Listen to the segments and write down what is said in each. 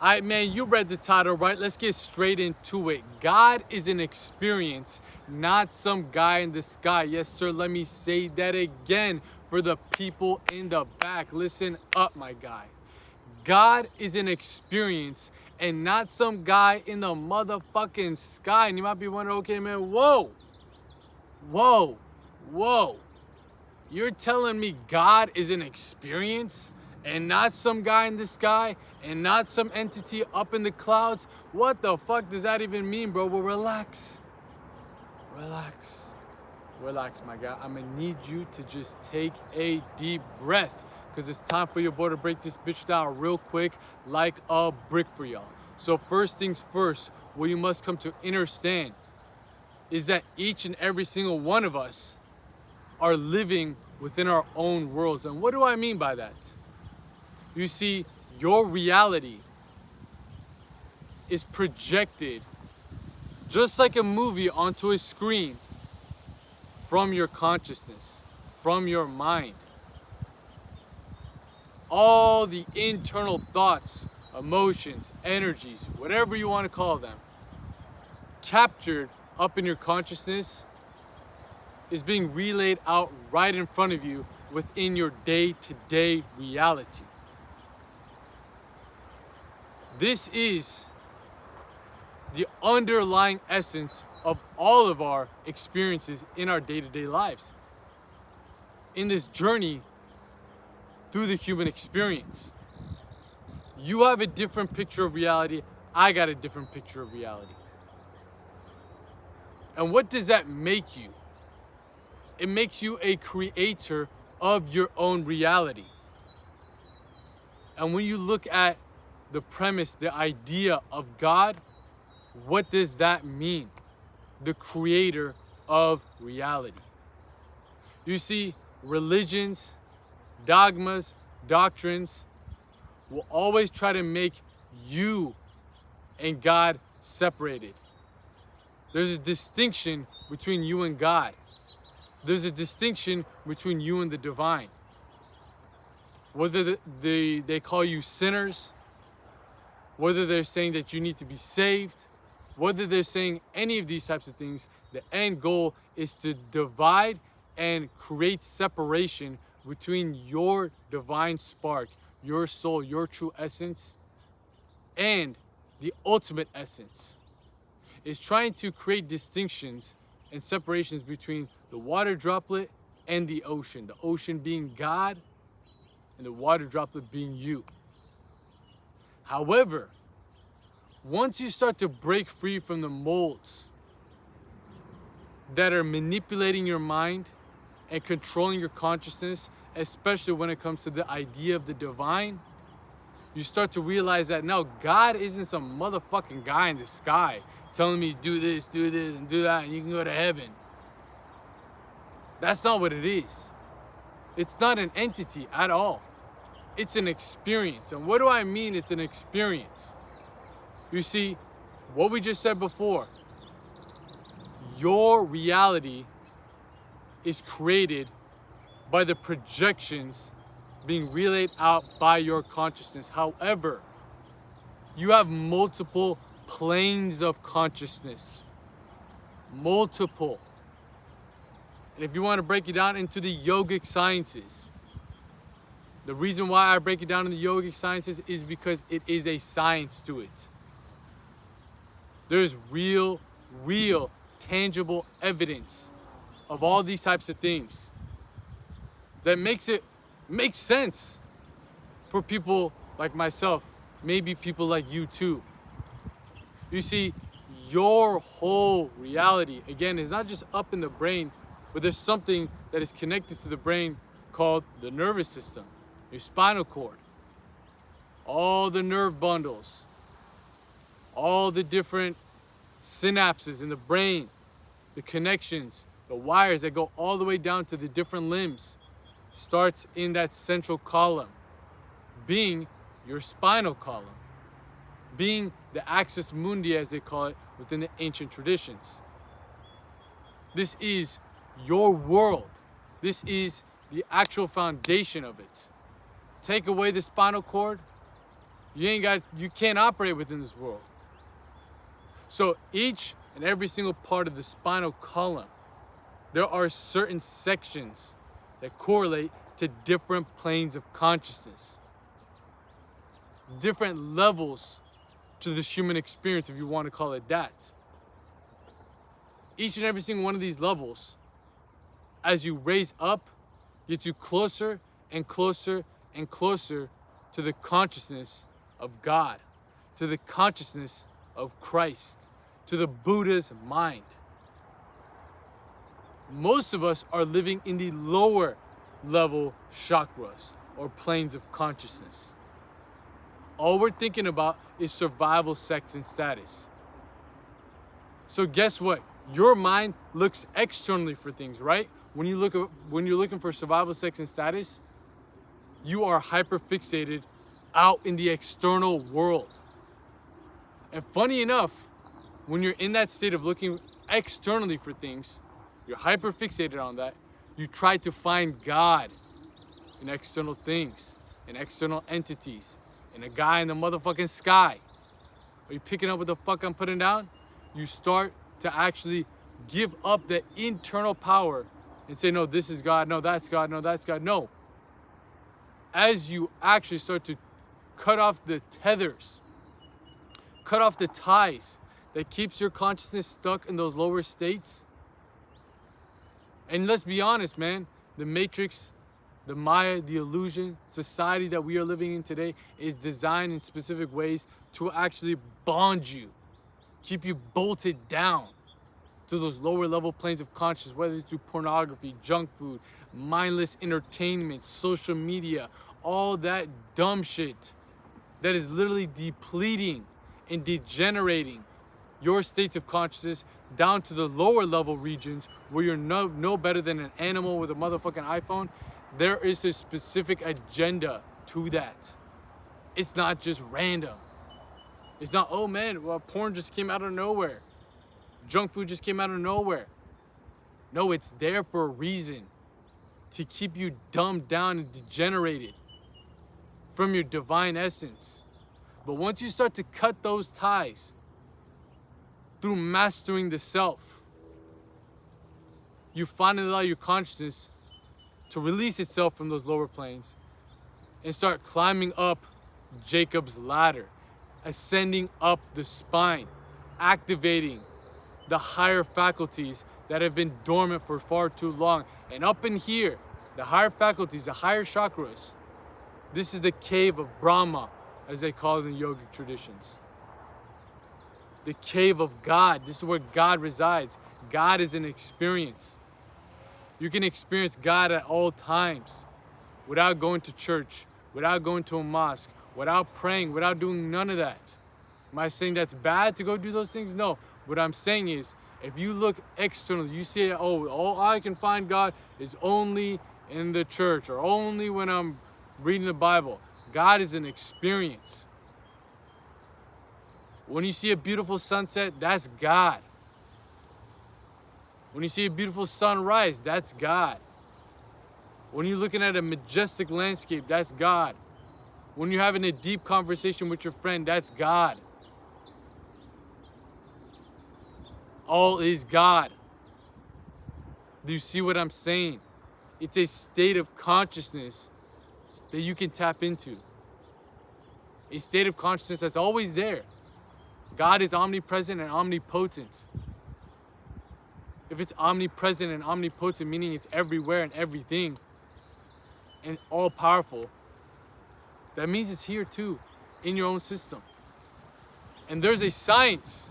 Alright, man, you read the title, right? Let's get straight into it. God is an experience, not some guy in the sky. Yes, sir, let me say that again for the people in the back. Listen up, my guy. God is an experience and not some guy in the motherfucking sky. And you might be wondering, okay, man, whoa, whoa, whoa. You're telling me God is an experience and not some guy in the sky and not some entity up in the clouds? What the fuck does that even mean, bro? Well, relax. Relax. Relax, my guy. I'm gonna need you to just take a deep breath because it's time for your boy to break this bitch down real quick like a brick for y'all. So first things first, what you must come to understand is that each and every single one of us are living within our own worlds. And what do I mean by that? You see, your reality is projected just like a movie onto a screen from your consciousness, from your mind. All the internal thoughts, emotions, energies, whatever you want to call them, captured up in your consciousness is being relayed out right in front of you within your day-to-day reality. This is the underlying essence of all of our experiences in our day-to-day lives. In this journey through the human experience, you have a different picture of reality. I got a different picture of reality. And what does that make you? It makes you a creator of your own reality. And when you look at the premise, the idea of God, what does that mean? The creator of reality. You see, religions, dogmas, doctrines will always try to make you and God separated. There's a distinction between you and God. There's a distinction between you and the divine. Whether they call you sinners, whether they're saying that you need to be saved, whether they're saying any of these types of things, the end goal is to divide and create separation between your divine spark, your soul, your true essence, and the ultimate essence. It's trying to create distinctions and separations between the water droplet and the ocean being God and the water droplet being you. However, once you start to break free from the molds that are manipulating your mind and controlling your consciousness, especially when it comes to the idea of the divine, you start to realize that no, God isn't some motherfucking guy in the sky telling me do this, and do that, and you can go to heaven. That's not what it is. It's not an entity at all. It's an experience. And what do I mean it's an experience? You see, what we just said before, your reality is created by the projections being relayed out by your consciousness. However, you have multiple planes of consciousness. Multiple. And if you want to break it down into the yogic sciences, the reason why I break it down in the yogic sciences is because it is a science to it. There's real, tangible evidence of all these types of things that makes sense for people like myself, maybe people like you too. You see, your whole reality, again, is not just up in the brain, but there's something that is connected to the brain called the nervous system, your spinal cord, all the nerve bundles, all the different synapses in the brain, the connections, the wires that go all the way down to the different limbs, starts in that central column, being your spinal column, being the axis mundi, as they call it within the ancient traditions. This is your world. This is the actual foundation of it. Take away the spinal cord, You can't operate within this world. So each and every single part of the spinal column, there are certain sections that correlate to different planes of consciousness, different levels to this human experience, if you want to call it that. Each and every single one of these levels, as you raise up, gets you closer and closer and closer to the consciousness of God, to the consciousness of Christ, to the Buddha's mind. Most of us are living in the lower level chakras or planes of consciousness. All we're thinking about is survival, sex, and status. So guess what? Your mind looks externally for things, right? When you're looking for survival, sex, and status, you are hyperfixated out in the external world. And funny enough, when you're in that state of looking externally for things, you're hyperfixated on that, you try to find God in external things, in external entities, in a guy in the motherfucking sky. Are you picking up what the fuck I'm putting down? You start to actually give up the internal power and say, no, this is God, no, that's God, no, that's God. No. As you actually start to cut off the tethers, cut off the ties that keeps your consciousness stuck in those lower states. And let's be honest, man, the matrix, the Maya, the illusion, society that we are living in today is designed in specific ways to actually bond you, keep you bolted down to those lower level planes of consciousness, whether it's through pornography, junk food, mindless entertainment, social media, all that dumb shit that is literally depleting and degenerating your states of consciousness down to the lower level regions where you're no better than an animal with a motherfucking iPhone. There is a specific agenda to that. It's not just random. It's not, oh man, well, porn just came out of nowhere. Junk food just came out of nowhere. No, it's there for a reason. To keep you dumbed down and degenerated from your divine essence. But once you start to cut those ties through mastering the self, you finally allow your consciousness to release itself from those lower planes and start climbing up Jacob's ladder, ascending up the spine, activating the higher faculties that have been dormant for far too long. And up in here, the higher faculties, the higher chakras, this is the Cave of Brahma, as they call it in the yogic traditions. The Cave of God, this is where God resides. God is an experience. You can experience God at all times without going to church, without going to a mosque, without praying, without doing none of that. Am I saying that's bad to go do those things? No. What I'm saying is, if you look externally, you say, oh, all I can find God is only in the church or only when I'm reading the Bible. God is an experience. When you see a beautiful sunset, that's God. When you see a beautiful sunrise, that's God. When you're looking at a majestic landscape, that's God. When you're having a deep conversation with your friend, that's God. All is God. Do you see what I'm saying? It's a state of consciousness that you can tap into. A state of consciousness that's always there. God is omnipresent and omnipotent. If it's omnipresent and omnipotent, meaning it's everywhere and everything and all powerful, that means it's here too, in your own system. And there's a science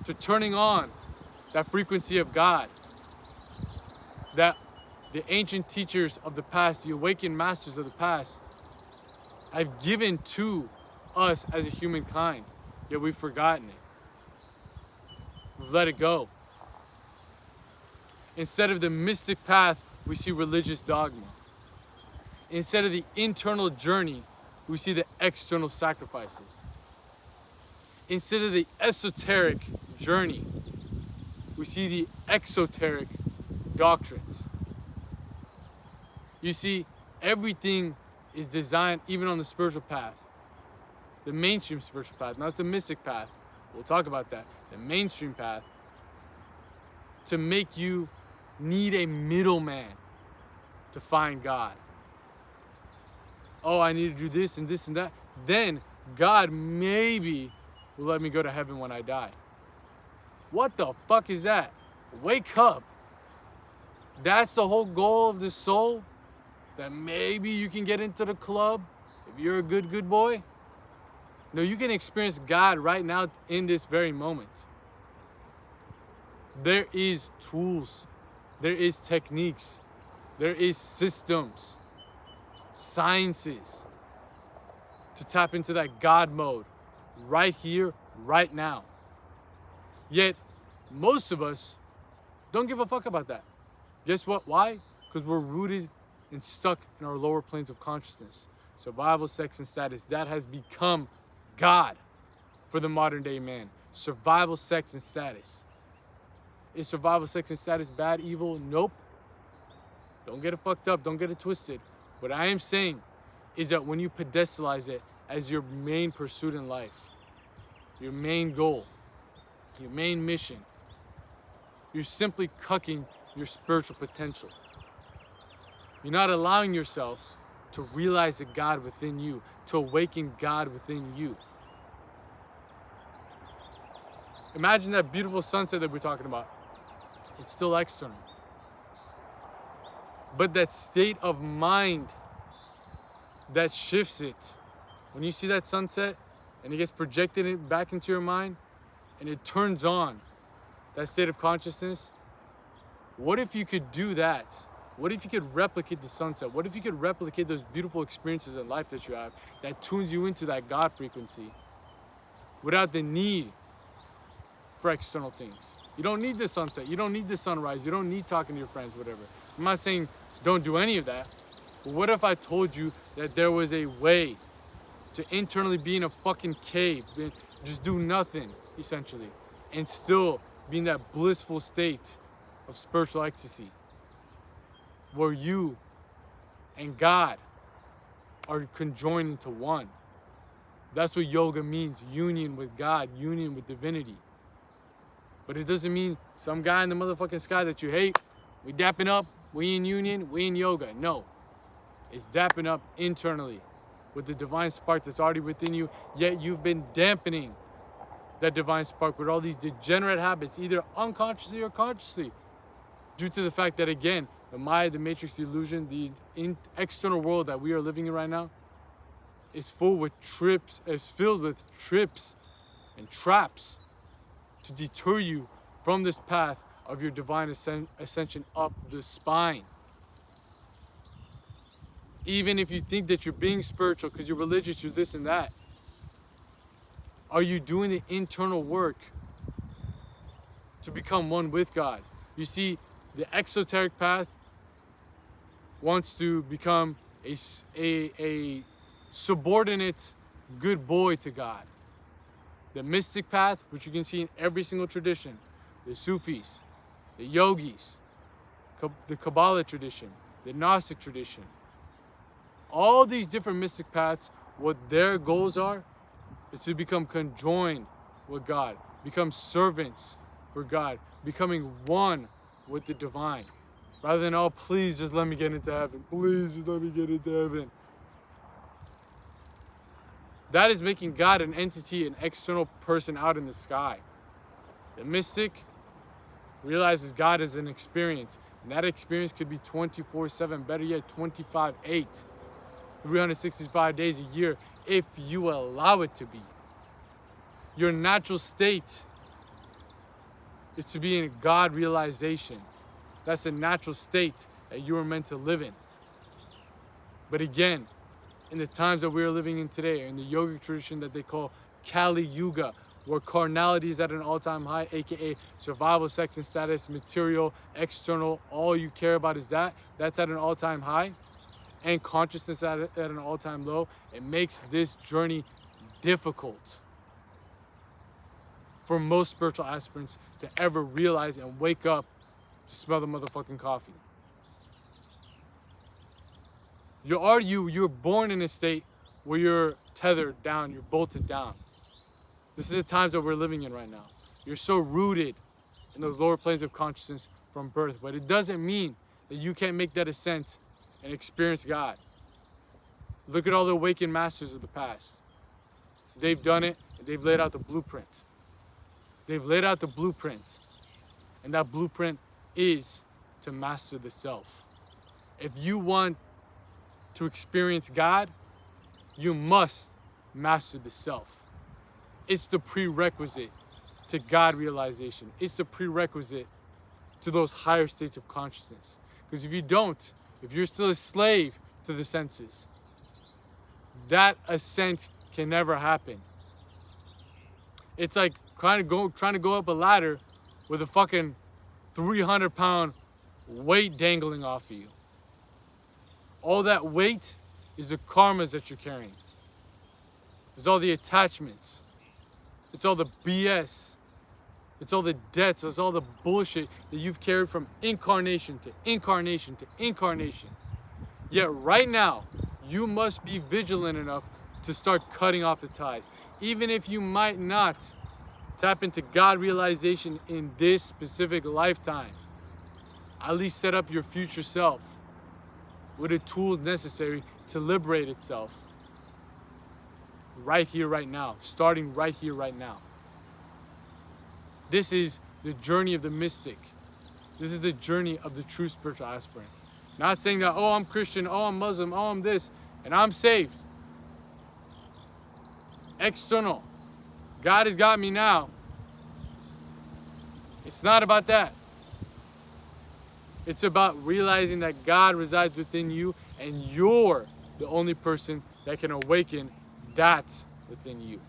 to turning on that frequency of God that the ancient teachers of the past, the awakened masters of the past, have given to us as a humankind, yet we've forgotten it. We've let it go. Instead of the mystic path, we see religious dogma. Instead of the internal journey, we see the external sacrifices. Instead of the esoteric journey, we see the exoteric doctrines. You see, everything is designed, even on the spiritual path, the mainstream spiritual path, not the mystic path. We'll talk about that. The mainstream path, to make you need a middleman to find God. Oh, I need to do this and this and that. Then God maybe will let me go to heaven when I die. What the fuck is that? Wake up. That's the whole goal of the soul? That maybe you can get into the club if you're a good boy? No, you can experience God right now in this very moment. There is tools. There is techniques. There is systems, sciences to tap into that God mode right here, right now. Yet, most of us don't give a fuck about that. Guess what? Why? Because we're rooted and stuck in our lower planes of consciousness. Survival, sex, and status. That has become God for the modern day man. Survival, sex, and status. Is survival, sex, and status bad, evil? Nope. Don't get it fucked up. Don't get it twisted. What I am saying is that when you pedestalize it as your main pursuit in life, your main goal, your main mission, you're simply cucking your spiritual potential. You're not allowing yourself to realize the God within you, to awaken God within you. Imagine that beautiful sunset that we're talking about. It's still external. But that state of mind that shifts it. When you see that sunset and it gets projected back into your mind and it turns on that state of consciousness, what if you could do that? What if you could replicate the sunset? What if you could replicate those beautiful experiences in life that you have that tunes you into that God frequency without the need for external things? You don't need the sunset. You don't need the sunrise. You don't need talking to your friends, whatever. I'm not saying don't do any of that. But what if I told you that there was a way to internally be in a fucking cave, just do nothing, essentially, and still be in that blissful state of spiritual ecstasy where you and God are conjoined into one? That's what yoga means, union with God, union with divinity. But it doesn't mean some guy in the motherfucking sky that you hate, we dapping up, we in union, we in yoga. No, it's dapping up internally with the divine spark that's already within you, yet you've been dampening that divine spark with all these degenerate habits, either unconsciously or consciously, due to the fact that, again, the Maya, the Matrix, the illusion, the external world that we are living in right now is filled with trips and traps to deter you from this path of your divine ascension up the spine. Even if you think that you're being spiritual because you're religious, you're this and that, are you doing the internal work to become one with God? You see, the exoteric path wants to become a subordinate good boy to God. The mystic path, which you can see in every single tradition, the Sufis, the yogis, the Kabbalah tradition, the Gnostic tradition, all these different mystic paths, what their goals are is to become conjoined with God, become servants for God, becoming one with the divine. Rather than, oh, please just let me get into heaven. Please just let me get into heaven. That is making God an entity, an external person out in the sky. The mystic realizes God is an experience. And that experience could be 24/7, better yet 25/8, 365 days a year, if you allow it to be. Your natural state is to be in a God realization. That's a natural state that you are meant to live in. But again, in the times that we are living in today, in the yogic tradition that they call Kali Yuga, where carnality is at an all-time high, aka survival, sex, and status, material, external, all you care about is that's at an all-time high, and consciousness at an all-time low, it makes this journey difficult for most spiritual aspirants to ever realize and wake up to smell the motherfucking coffee. You're born in a state where you're tethered down, you're bolted down. This is the times that we're living in right now. You're so rooted in those lower planes of consciousness from birth, but it doesn't mean that you can't make that ascent and experience God. Look at all the awakened masters of the past. They've done it, and they've laid out the blueprint. They've laid out the blueprint, and that blueprint is to master the self. If you want to experience God, you must master the self. It's the prerequisite to God realization. It's the prerequisite to those higher states of consciousness. Because if you don't, if you're still a slave to the senses, that ascent can never happen. It's like trying to go up a ladder with a fucking 300-pound weight dangling off of you. All that weight is the karmas that you're carrying. It's all the attachments. It's all the BS. It's all the debts. It's all the bullshit that you've carried from incarnation to incarnation to incarnation. Yet right now, you must be vigilant enough to start cutting off the ties. Even if you might not tap into God realization in this specific lifetime, at least set up your future self with the tools necessary to liberate itself right here, right now, starting right here, right now. This is the journey of the mystic. This is the journey of the true spiritual aspirant. Not saying that, oh, I'm Christian, oh, I'm Muslim, oh, I'm this, and I'm saved. External. God has got me now. It's not about that. It's about realizing that God resides within you, and you're the only person that can awaken that within you.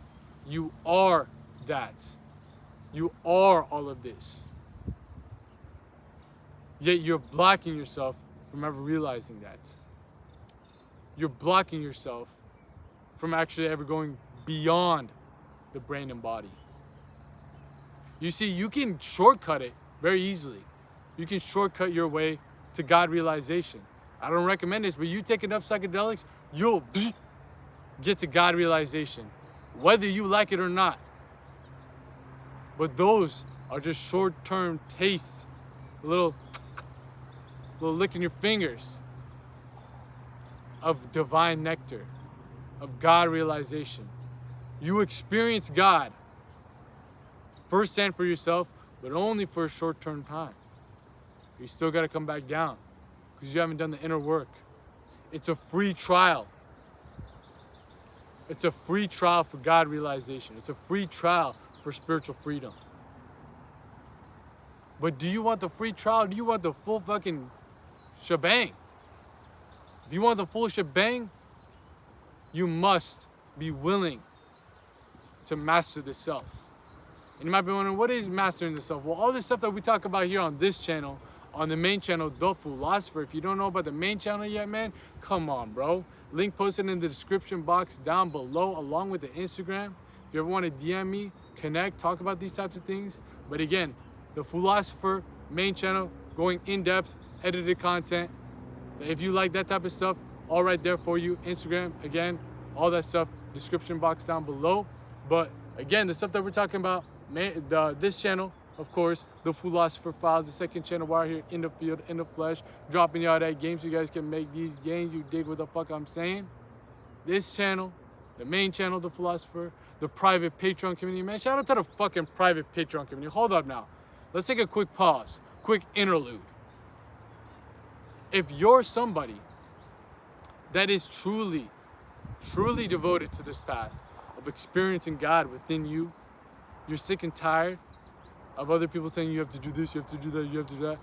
You are that. You are all of this. Yet you're blocking yourself from ever realizing that. You're blocking yourself from actually ever going beyond the brain and body. You see, you can shortcut it very easily. You can shortcut your way to God realization. I don't recommend this, but you take enough psychedelics, you'll get to God realization, whether you like it or not. But those are just short-term tastes, a little lick in your fingers of divine nectar, of God realization. You experience God firsthand for yourself, but only for a short-term time. You still got to come back down because you haven't done the inner work. It's a free trial. It's a free trial for God realization. It's a free trial for spiritual freedom. But do you want the free trial? Do you want the full fucking shebang? If you want the full shebang, you must be willing to master the self. And you might be wondering, what is mastering the self? Well, all this stuff that we talk about here on this channel, on the main channel, The Philosopher. If you don't know about the main channel yet, man, come on, bro. Link posted in the description box down below, along with the Instagram. If you ever want to DM me, connect, talk about these types of things. But again, The Philosopher, main channel, going in-depth, edited content. If you like that type of stuff, all right there for you. Instagram, again, all that stuff, description box down below. But again, the stuff that we're talking about, this channel, of course, The Philosopher Files, the second channel right here in the field, in the flesh, dropping y'all that game so you guys can make these gains. You dig what the fuck I'm saying? This channel, the main channel, The Philosopher, the private Patreon community. Man, shout out to the fucking private Patreon community. Hold up now. Let's take a quick pause, quick interlude. If you're somebody that is truly, truly devoted to this path of experiencing God within you, you're sick and tired of other people telling you you have to do this, you have to do that, you have to do that,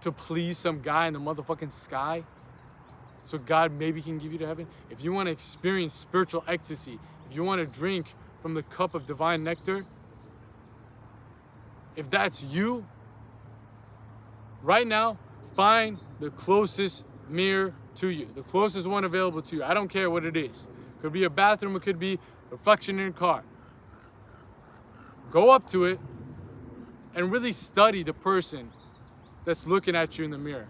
to please some guy in the motherfucking sky, so God maybe can give you to heaven. If you want to experience spiritual ecstasy, if you want to drink from the cup of divine nectar, if that's you, right now, find the closest mirror to you, the closest one available to you. I don't care what it is. It could be a bathroom, it could be a reflection in your car. Go up to it and really study the person that's looking at you in the mirror.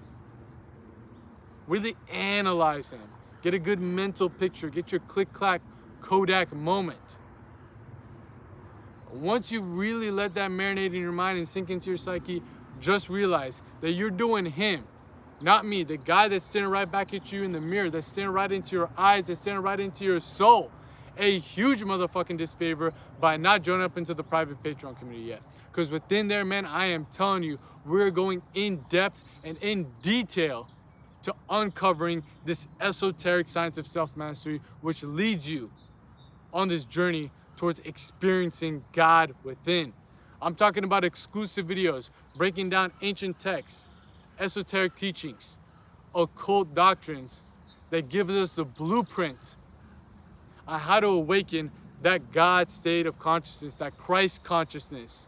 Really analyze him. Get a good mental picture. Get your click-clack Kodak moment. Once you really let that marinate in your mind and sink into your psyche, just realize that you're doing him, not me, the guy that's staring right back at you in the mirror, that's staring right into your eyes, that's staring right into your soul, a huge motherfucking disfavor by not joining up into the private Patreon community yet. Because within there, man, I am telling you, we're going in depth and in detail to uncovering this esoteric science of self-mastery, which leads you on this journey towards experiencing God within. I'm talking about exclusive videos, breaking down ancient texts, esoteric teachings, occult doctrines that gives us the blueprint on how to awaken that God state of consciousness, that Christ consciousness,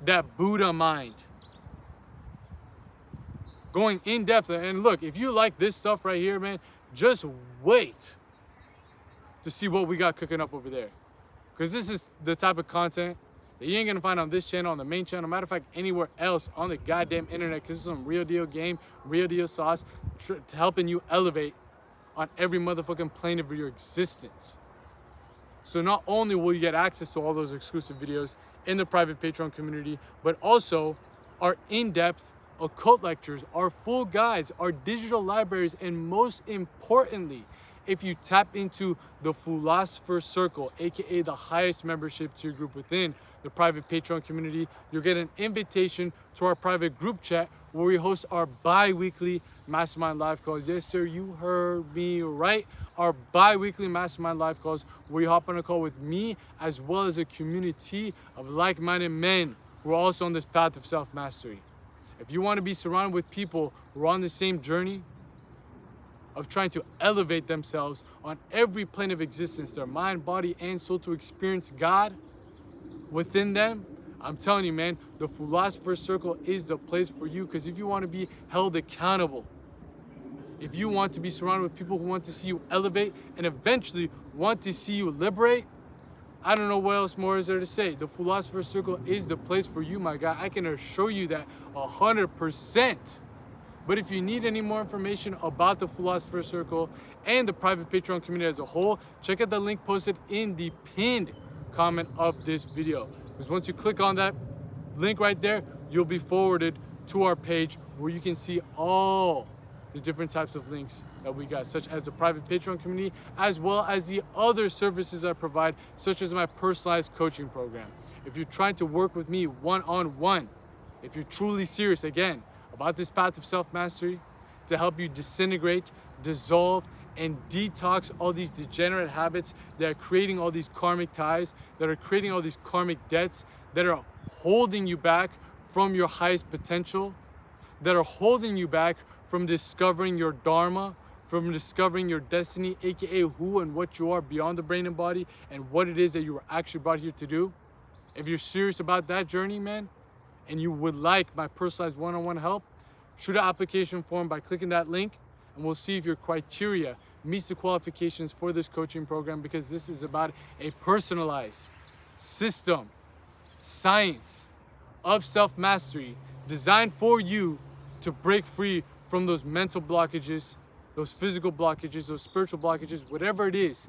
that Buddha mind. Going in depth. And look, if you like this stuff right here, man, just wait to see what we got cooking up over there. Because this is the type of content that you ain't gonna find on this channel, on the main channel, matter of fact, anywhere else on the goddamn internet, because it's some real deal game, real deal sauce, helping you elevate on every motherfucking plane of your existence. So not only will you get access to all those exclusive videos in the private Patreon community, but also our in-depth occult lectures, our full guides, our digital libraries, and most importantly, if you tap into the Philosopher Circle, aka the highest membership tier group within the private Patreon community, you'll get an invitation to our private group chat where we host our bi-weekly mastermind live calls. Yes, sir, you heard me right. Our bi-weekly mastermind live calls where you hop on a call with me as well as a community of like-minded men who are also on this path of self-mastery. If you want to be surrounded with people who are on the same journey of trying to elevate themselves on every plane of existence, their mind, body, and soul, to experience God within them, I'm telling you, man, the Philosopher Circle is the place for you. Because if you want to be held accountable, if you want to be surrounded with people who want to see you elevate and eventually want to see you liberate, I don't know what else more is there to say. The Philosopher Circle is the place for you, my guy. I can assure you that 100%. But if you need any more information about the Philosopher Circle and the private Patreon community as a whole, check out the link posted in the pinned comment of this video. Because once you click on that link right there, you'll be forwarded to our page where you can see all the different types of links that we got, such as the private Patreon community, as well as the other services I provide, such as my personalized coaching program. If you're trying to work with me one-on-one, if you're truly serious, again, about this path of self-mastery, to help you disintegrate, dissolve, and detox all these degenerate habits that are creating all these karmic ties, that are creating all these karmic debts, that are holding you back from your highest potential, that are holding you back from discovering your dharma, from discovering your destiny, aka who and what you are beyond the brain and body, and what it is that you were actually brought here to do. If you're serious about that journey, man, and you would like my personalized one-on-one help, shoot an application form by clicking that link, and we'll see if your criteria meets the qualifications for this coaching program, because this is about a personalized system, science of self-mastery designed for you to break free from those mental blockages, those physical blockages, those spiritual blockages, whatever it is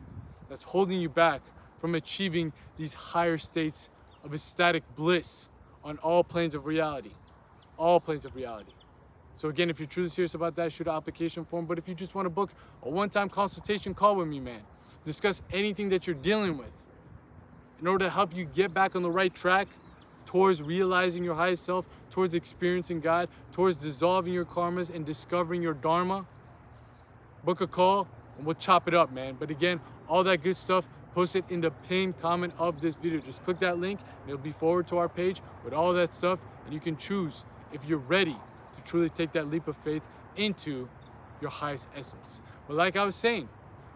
that's holding you back from achieving these higher states of ecstatic bliss on all planes of reality. All planes of reality. So again, if you're truly serious about that, shoot an application form. But if you just want to book a one-time consultation call with me, man, discuss anything that you're dealing with in order to help you get back on the right track towards realizing your highest self, towards experiencing God, towards dissolving your karmas and discovering your dharma, book a call and we'll chop it up, man. But again, all that good stuff, post it in the pinned comment of this video. Just click that link and it'll be forwarded to our page with all that stuff, and you can choose if you're ready to truly take that leap of faith into your highest essence. But like I was saying,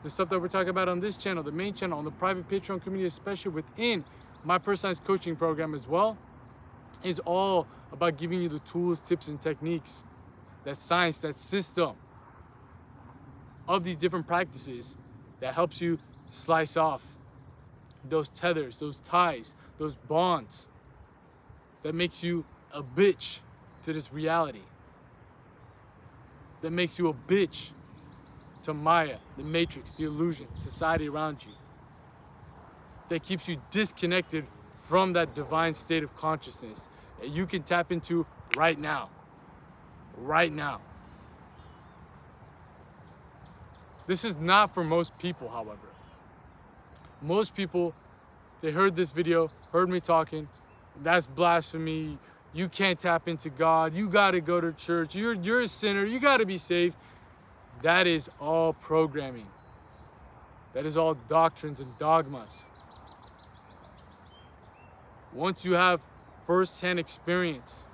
the stuff that we're talking about on this channel, the main channel, on the private Patreon community, especially within my personalized coaching program as well, is all about giving you the tools, tips, and techniques, that science, that system of these different practices that helps you slice off those tethers, those ties, those bonds that makes you a bitch to this reality, that makes you a bitch to Maya, the matrix, the illusion, society around you. That keeps you disconnected from that divine state of consciousness that you can tap into right now. Right now. This is not for most people, however. Most people, they heard this video, heard me talking, that's blasphemy, you can't tap into God, you gotta go to church, you're a sinner, you gotta be saved. That is all programming. That is all doctrines and dogmas. Once you have first-hand experience,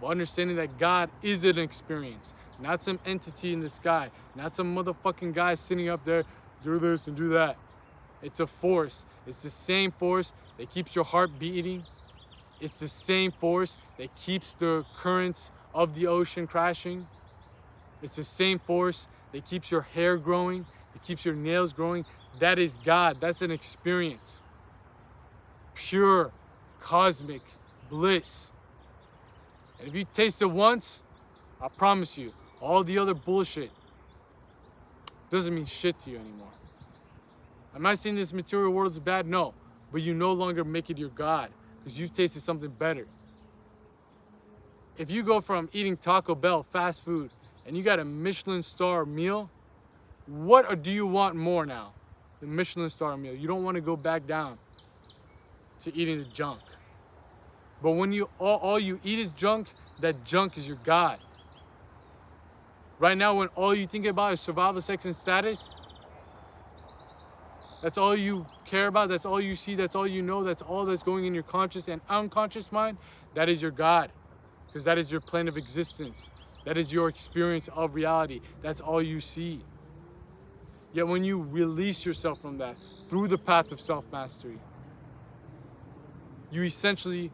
understanding that God is an experience, not some entity in the sky, not some motherfucking guy sitting up there, do this and do that. It's a force. It's the same force that keeps your heart beating. It's the same force that keeps the currents of the ocean crashing. It's the same force that keeps your hair growing, that keeps your nails growing. That is God. That's an experience. Pure, cosmic bliss. And if you taste it once, I promise you, all the other bullshit doesn't mean shit to you anymore. Am I saying this material world is bad? No. But you no longer make it your God because you've tasted something better. If you go from eating Taco Bell, fast food, and you got a Michelin star meal, what do you want more now? The Michelin star meal. You don't want to go back down to eating the junk. But when you all you eat is junk, that junk is your God. Right now, when all you think about is survival, sex, and status, that's all you care about, that's all you see, that's all you know, that's all that's going in your conscious and unconscious mind, that is your God. Because that is your plane of existence. That is your experience of reality. That's all you see. Yet when you release yourself from that through the path of self-mastery, you essentially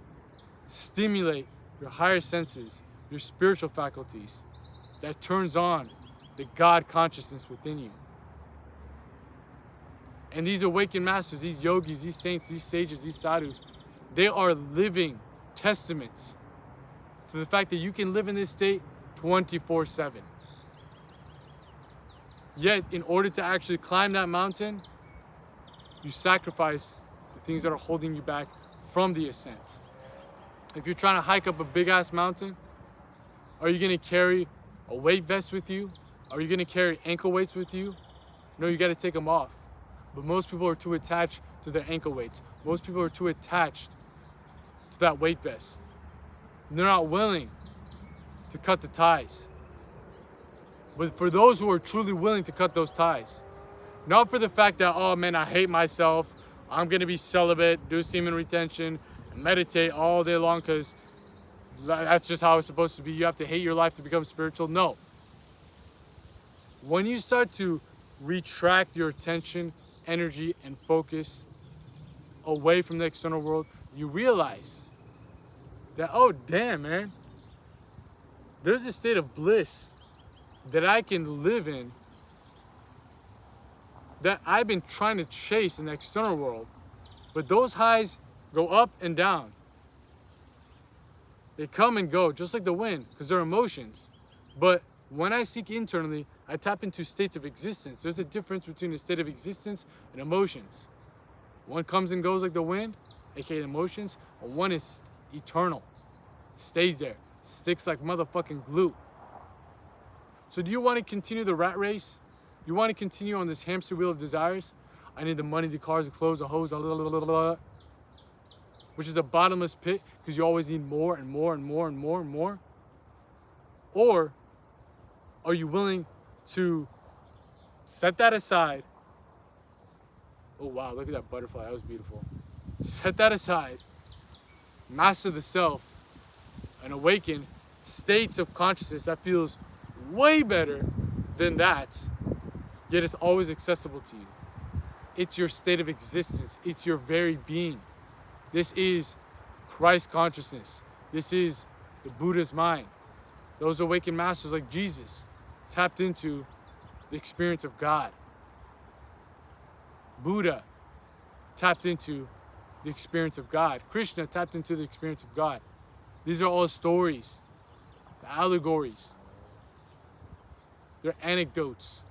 stimulate your higher senses, your spiritual faculties, that turns on the God consciousness within you. And these awakened masters, these yogis, these saints, these sages, these sadhus, they are living testaments to the fact that you can live in this state 24/7. Yet, in order to actually climb that mountain, you sacrifice the things that are holding you back from the ascent. If you're trying to hike up a big-ass mountain, are you going to carry a weight vest with you? Are you going to carry ankle weights with you? No, you got to take them off. But most people are too attached to their ankle weights. Most people are too attached to that weight vest. They're not willing to cut the ties. But for those who are truly willing to cut those ties, not for the fact that, oh man, I hate myself, I'm going to be celibate, do semen retention, and meditate all day long because that's just how it's supposed to be. You have to hate your life to become spiritual. No. When you start to retract your attention, energy, and focus away from the external world, you realize that, oh damn, man, there's a state of bliss that I can live in that I've been trying to chase in the external world. But those highs go up and down. They come and go just like the wind because they're emotions. But when I seek internally, I tap into states of existence. There's a difference between a state of existence and emotions. One comes and goes like the wind, aka emotions, and one is eternal, stays there, sticks like motherfucking glue. So do you want to continue the rat race? You want to continue on this hamster wheel of desires? I need the money, the cars, the clothes, the hoes, which is a bottomless pit because you always need more and more and more and more and more? Or are you willing to set that aside? Oh wow, look at that butterfly, that was beautiful. Set that aside, master the self, and awaken states of consciousness that feels way better than that, yet it's always accessible to you. It's your state of existence. It's your very being. This is Christ consciousness. This is the Buddha's mind. Those awakened masters like Jesus tapped into the experience of God. Buddha tapped into the experience of God. Krishna tapped into the experience of God. These are all stories, the allegories. They're anecdotes.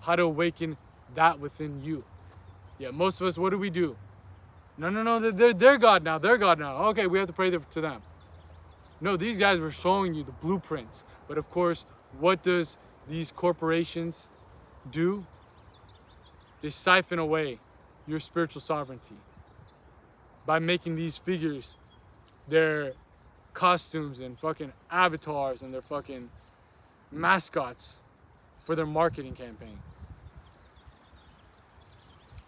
how to awaken that within you. Yeah, most of us, what do? No, they're God now, they're God now. Okay, we have to pray to them. No, these guys were showing you the blueprints. But of course, what does these corporations do? They siphon away your spiritual sovereignty by making these figures their costumes and fucking avatars and their fucking mascots for their marketing campaign.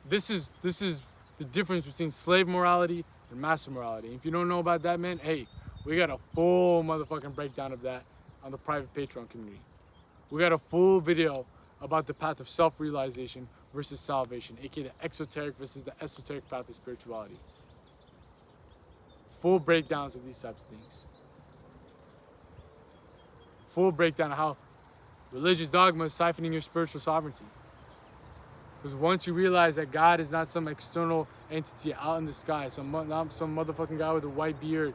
This is the difference between slave morality and master morality. If you don't know about that, man, hey, we got a full motherfucking breakdown of that on the private Patreon community. We got a full video about the path of self-realization versus salvation, aka the exoteric versus the esoteric path of spirituality. Full breakdowns of these types of things. Full breakdown of how religious dogma is siphoning your spiritual sovereignty. Because once you realize that God is not some external entity out in the sky, not some motherfucking guy with a white beard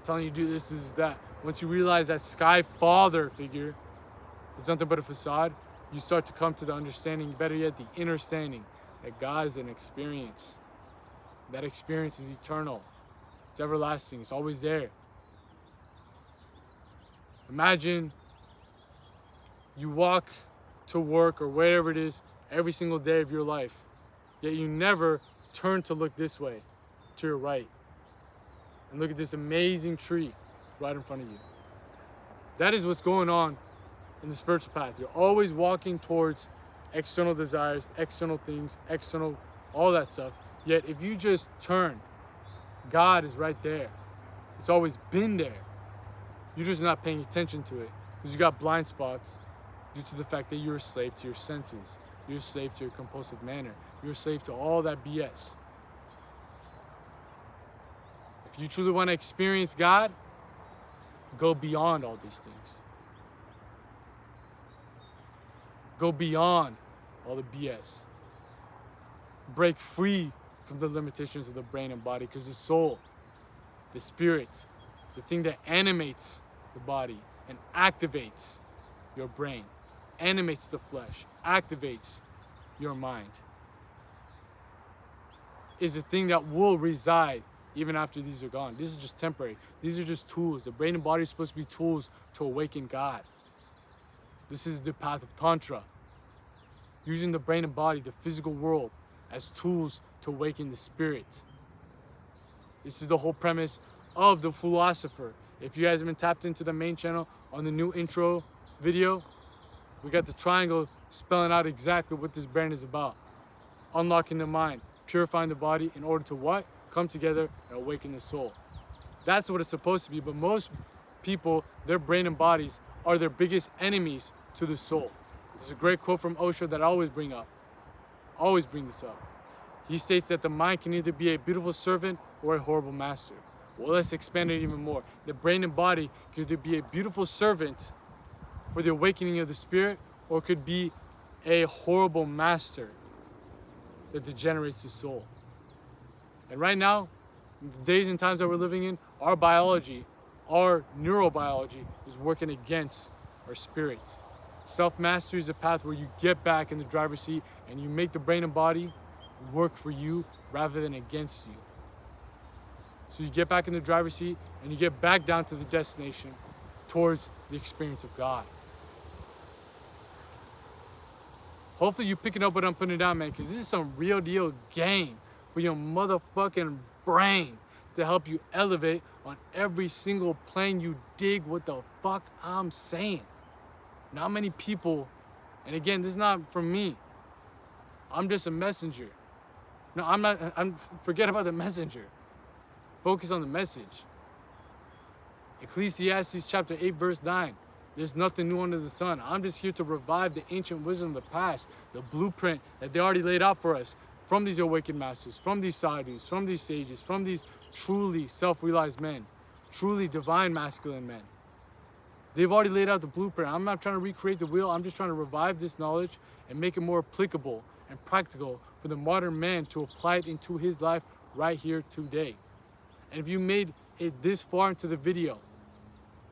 telling you do this, that. Once you realize that sky father figure is nothing but a facade, you start to come to the understanding, better yet, the inner standing, that God is an experience. That experience is eternal. It's everlasting. It's always there. Imagine you walk to work or wherever it is every single day of your life, yet you never turn to look this way, to your right, and look at this amazing tree right in front of you. That is what's going on in the spiritual path. You're always walking towards external desires, external things, external, all that stuff. Yet if you just turn, God is right there. It's always been there. You're just not paying attention to it because you got blind spots due to the fact that you're a slave to your senses. You're a slave to your compulsive manner. You're a slave to all that BS. If you truly want to experience God, go beyond all these things. Go beyond all the BS. Break free from the limitations of the brain and body, because the soul, the spirit, the thing that animates the body and activates your brain, animates the flesh, activates your mind, is a thing that will reside even after these are gone. This is just temporary. These are just tools. The brain and body are supposed to be tools to awaken God. This is the path of Tantra. Using the brain and body, the physical world, as tools to awaken the spirit. This is the whole premise of the Philosopher. If you guys haven't tapped into the main channel on the new intro video, we got the triangle spelling out exactly what this brand is about. Unlocking the mind, purifying the body in order to what? Come together and awaken the soul. That's what it's supposed to be, but most people, their brain and bodies are their biggest enemies to the soul. There's a great quote from Osho that I always bring up. Always bring this up. He states that the mind can either be a beautiful servant or a horrible master. Well, let's expand it even more. The brain and body can either be a beautiful servant for the awakening of the spirit, or it could be a horrible master that degenerates the soul. And right now, the days and times that we're living in, our biology, our neurobiology is working against our spirits. Self-mastery is a path where you get back in the driver's seat and you make the brain and body work for you rather than against you. So you get back in the driver's seat and you get back down to the destination towards the experience of God. Hopefully you're picking up what I'm putting down, man, because this is some real deal game for your motherfucking brain to help you elevate on every single plane you dig what the fuck I'm saying. Not many people, and again, this is not from me. I'm just a messenger. No, forget about the messenger. Focus on the message. Ecclesiastes chapter 8, verse 9. There's nothing new under the sun. I'm just here to revive the ancient wisdom of the past, the blueprint that they already laid out for us from these awakened masters, from these sadhus, from these sages, from these truly self-realized men, truly divine masculine men. They've already laid out the blueprint. I'm not trying to recreate the wheel. I'm just trying to revive this knowledge and make it more applicable and practical for the modern man to apply it into his life right here today. And if you made it this far into the video,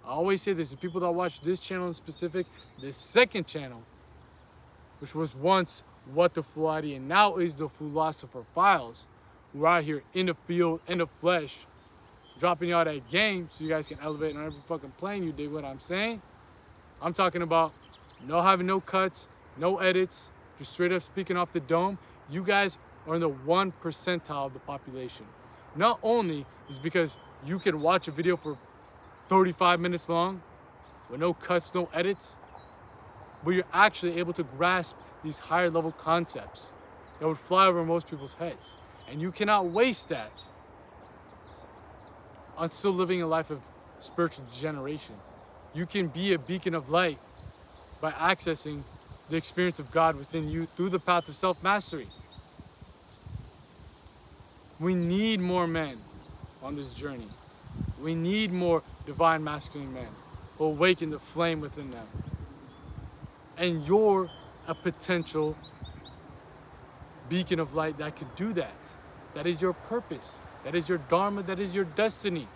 I always say this, the people that watch this channel in specific, this second channel, which was once What the Fulati and now is the Philosopher Files, who are out here in the field, in the flesh, dropping y'all that game so you guys can elevate on every fucking plane. You dig what I'm saying? I'm talking about having no cuts, no edits, just straight up speaking off the dome. You guys are in the 1 percentile of the population. Not only is because you can watch a video for 35 minutes long with no cuts, no edits, but you're actually able to grasp these higher level concepts that would fly over most people's heads. And you cannot waste that on still living a life of spiritual degeneration. You can be a beacon of light by accessing the experience of God within you through the path of self-mastery. We need more men on this journey. We need more divine masculine men who awaken the flame within them. And you're a potential beacon of light that could do that. That is your purpose. That is your dharma. That is your destiny.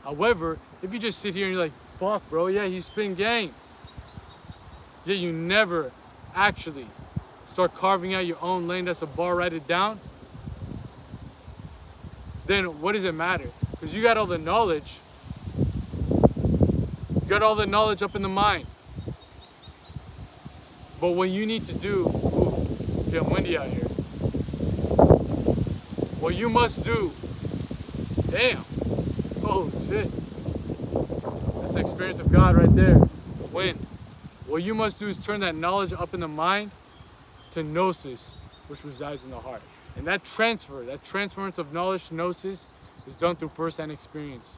However, if you just sit here and you're like, fuck, bro, yeah, he's spitting game, yet you never actually start carving out your own lane that's a bar, write it down, then what does it matter? Because you got all the knowledge. You got all the knowledge up in the mind. But what you need to do, it's getting windy out here. What you must do, damn, oh shit. That's the experience of God right there, the wind. What you must do is turn that knowledge up in the mind to gnosis, which resides in the heart. And that transference of knowledge to gnosis is done through first-hand experience.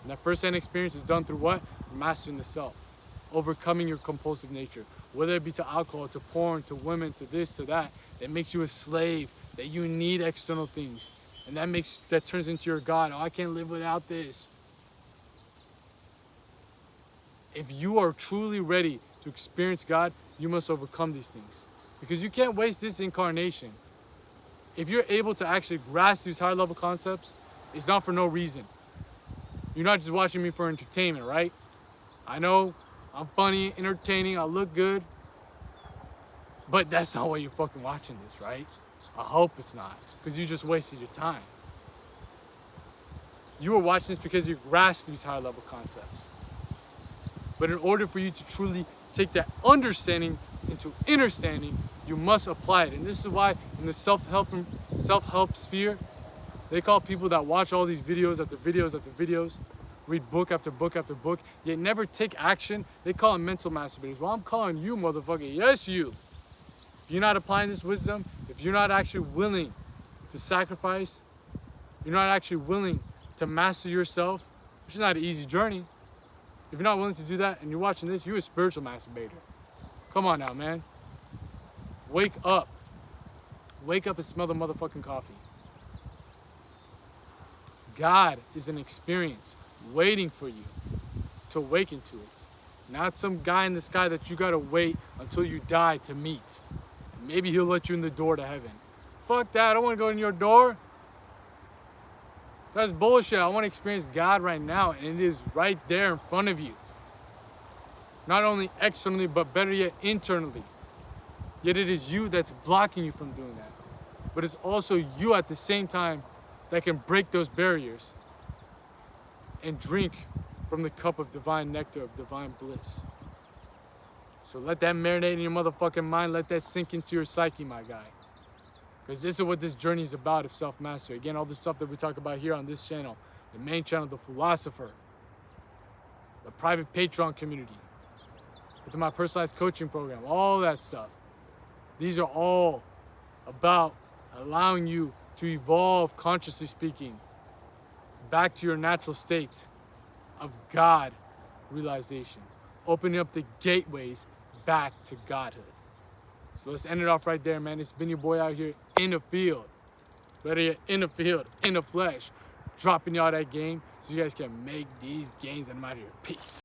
And that first-hand experience is done through what? Mastering the self. Overcoming your compulsive nature. Whether it be to alcohol, to porn, to women, to this, to that. That makes you a slave. That you need external things. And that turns into your God. Oh, I can't live without this. If you are truly ready to experience God, you must overcome these things. Because you can't waste this incarnation. If you're able to actually grasp these higher level concepts, it's not for no reason. You're not just watching me for entertainment, right? I know I'm funny, entertaining, I look good, but that's not why you're fucking watching this, right? I hope it's not, because you just wasted your time. You are watching this because you grasp these higher level concepts. But in order for you to truly take that understanding into understanding, you must apply it. And this is why in the self-help sphere, they call people that watch all these videos after videos after videos, read book after book after book, yet never take action, they call them mental masturbators. Well, I'm calling you, motherfucker, yes you. If you're not applying this wisdom, if you're not actually willing to sacrifice, you're not actually willing to master yourself, which is not an easy journey. If you're not willing to do that and you're watching this, you're a spiritual masturbator. Come on now, man. Wake up. Wake up and smell the motherfucking coffee. God is an experience waiting for you to awaken to it. Not some guy in the sky that you gotta wait until you die to meet. Maybe he'll let you in the door to heaven. Fuck that, I don't wanna go in your door. That's bullshit. I wanna experience God right now, and it is right there in front of you. Not only externally, but better yet, internally. Yet it is you that's blocking you from doing that. But it's also you at the same time that can break those barriers and drink from the cup of divine nectar, of divine bliss. So let that marinate in your motherfucking mind. Let that sink into your psyche, my guy. Because this is what this journey is about, of self-mastery. Again, all the stuff that we talk about here on this channel, the main channel, the Philosopher, the private Patreon community, with my personalized coaching program, all that stuff. These are all about allowing you to evolve, consciously speaking, back to your natural state of God realization, opening up the gateways back to Godhood. So let's end it off right there, man. It's been your boy out here in the field, better yet, in the field, in the flesh, dropping y'all that game so you guys can make these gains, and I'm out of here. Peace.